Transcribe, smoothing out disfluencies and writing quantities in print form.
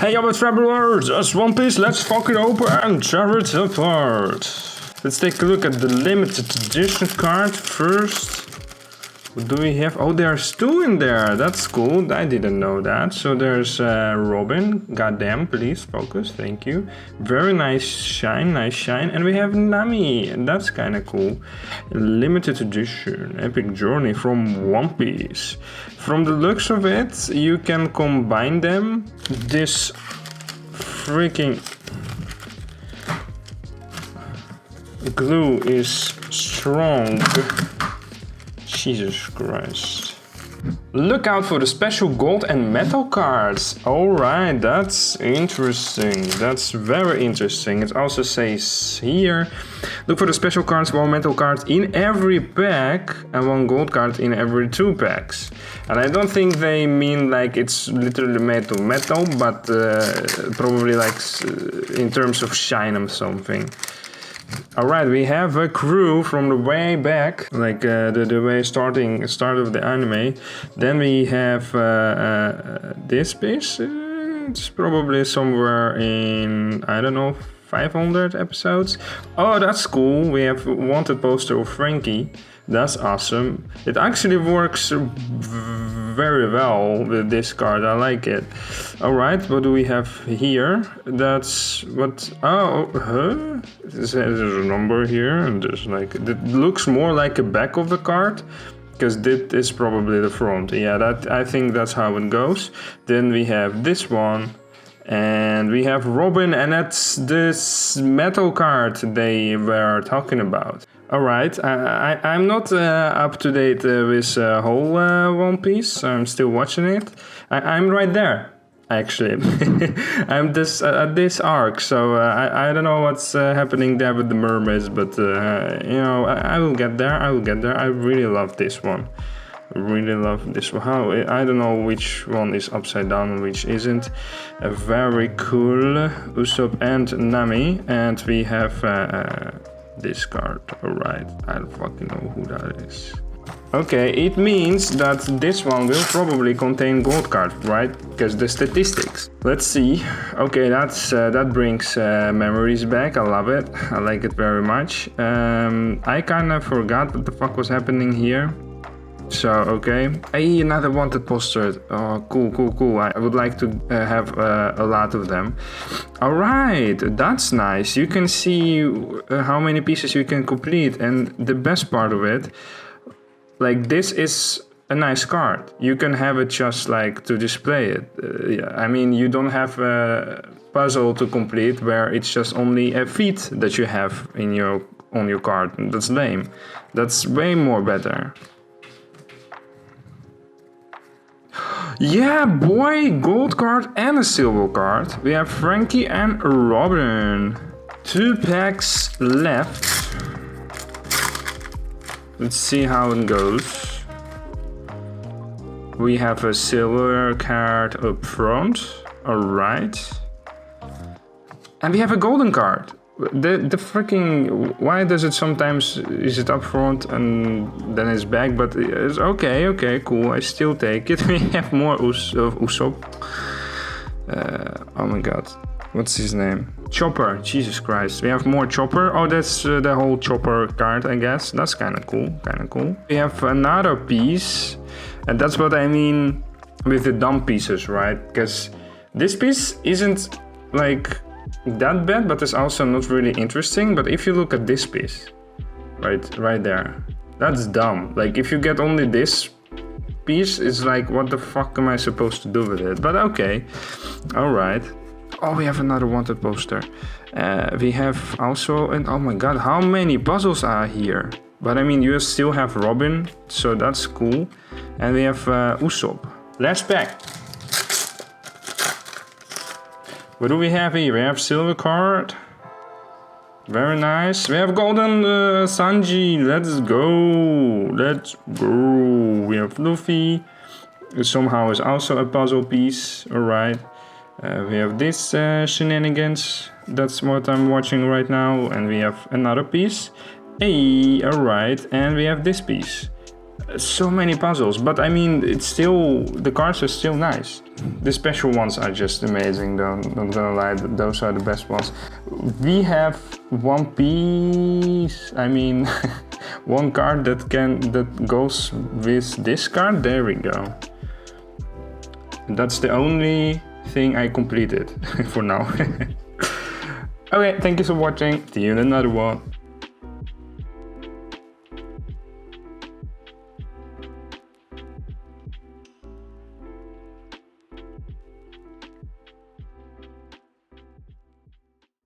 Hey, other travelers, just One Piece, let's fuck it open and tear it apart. Let's take a look at the limited edition card first. What do we have? Oh, there's two in there. That's cool. I didn't know that. So there's Robin. Goddamn, please focus. Thank you. Very nice shine. Nice shine. And we have Nami. And that's kind of cool. Limited edition. Epic Journey from One Piece. From the looks of it, you can combine them. This freaking glue is strong. Jesus Christ. Look out for the special gold and metal cards. Alright, that's interesting. That's very interesting. It also says here, look for the special cards, one metal card in every pack and one gold card in every 2 packs. And I don't think they mean like it's literally made of metal, but probably like in terms of shine or something. Alright, we have a crew from the way back, like the way start of the anime. Then we have this piece. It's probably somewhere in, I don't know, 500 episodes. Oh, that's cool. We have a wanted poster of Frankie. That's awesome. It actually works very well with this card. I like it. Alright, what do we have here? That's what... Oh, huh? There's a number here, and there's like... It looks more like a back of the card, because this is probably the front. Yeah, I think that's how it goes. Then we have this one. And we have Robin, and that's this metal card they were talking about. Alright, I'm not up to date with whole One Piece. I'm still watching it. I'm right there, actually. I'm at this arc, so I don't know what's happening there with the mermaids, but you know, I will get there. I really love this one. Really love this one. How I don't know which one is upside down and which isn't. Very cool. Usopp and Nami, and we have this card. Alright, I don't fucking know who that is. Okay, it means that this one will probably contain gold card, right? Because the statistics. Let's see. Okay, that brings memories back. I love it. I like it very much. I kind of forgot what the fuck was happening here. So, okay. Hey, another wanted poster. Oh, cool. I would like to have a lot of them. Alright, that's nice. You can see how many pieces you can complete. And the best part of it, like this is a nice card. You can have it just like to display it. Yeah, I mean, you don't have a puzzle to complete where it's just only a feat that you have on your card. That's lame. That's way more better. Yeah, boy, gold card and a silver card. We have Frankie and Robin. 2 packs left. Let's see how it goes. We have a silver card up front. Alright. And we have a golden card. The freaking... Why does it sometimes... Is it up front and then it's back? But it's okay, cool. I still take it. We have more Usopp. Oh my god. What's his name? Chopper. Jesus Christ. We have more Chopper. Oh, that's the whole Chopper card, I guess. That's kind of cool. We have another piece. And that's what I mean with the dumb pieces, right? Because this piece isn't like... that bad, but it's also not really interesting. But if you look at this piece, right there, that's dumb. Like if you get only this piece, it's like, what the fuck am I supposed to do with it? But okay, all right. Oh, we have another wanted poster. We have also, and oh my god, how many puzzles are here? But I mean, you still have Robin, so that's cool. And we have Usopp. Last pack. What do we have here? We have silver card. Very nice. We have golden Sanji. Let's go. We have Luffy. Somehow is also a puzzle piece. Alright. We have this shenanigans. That's what I'm watching right now. And we have another piece. Hey, alright. And we have this piece. So many puzzles, but I mean, it's still, the cards are still nice. The special ones are just amazing, though, not gonna lie, those are the best ones. We have one piece, I mean, one card that goes with this card, there we go. That's the only thing I completed for now. Okay, thank you for watching, see you in another one.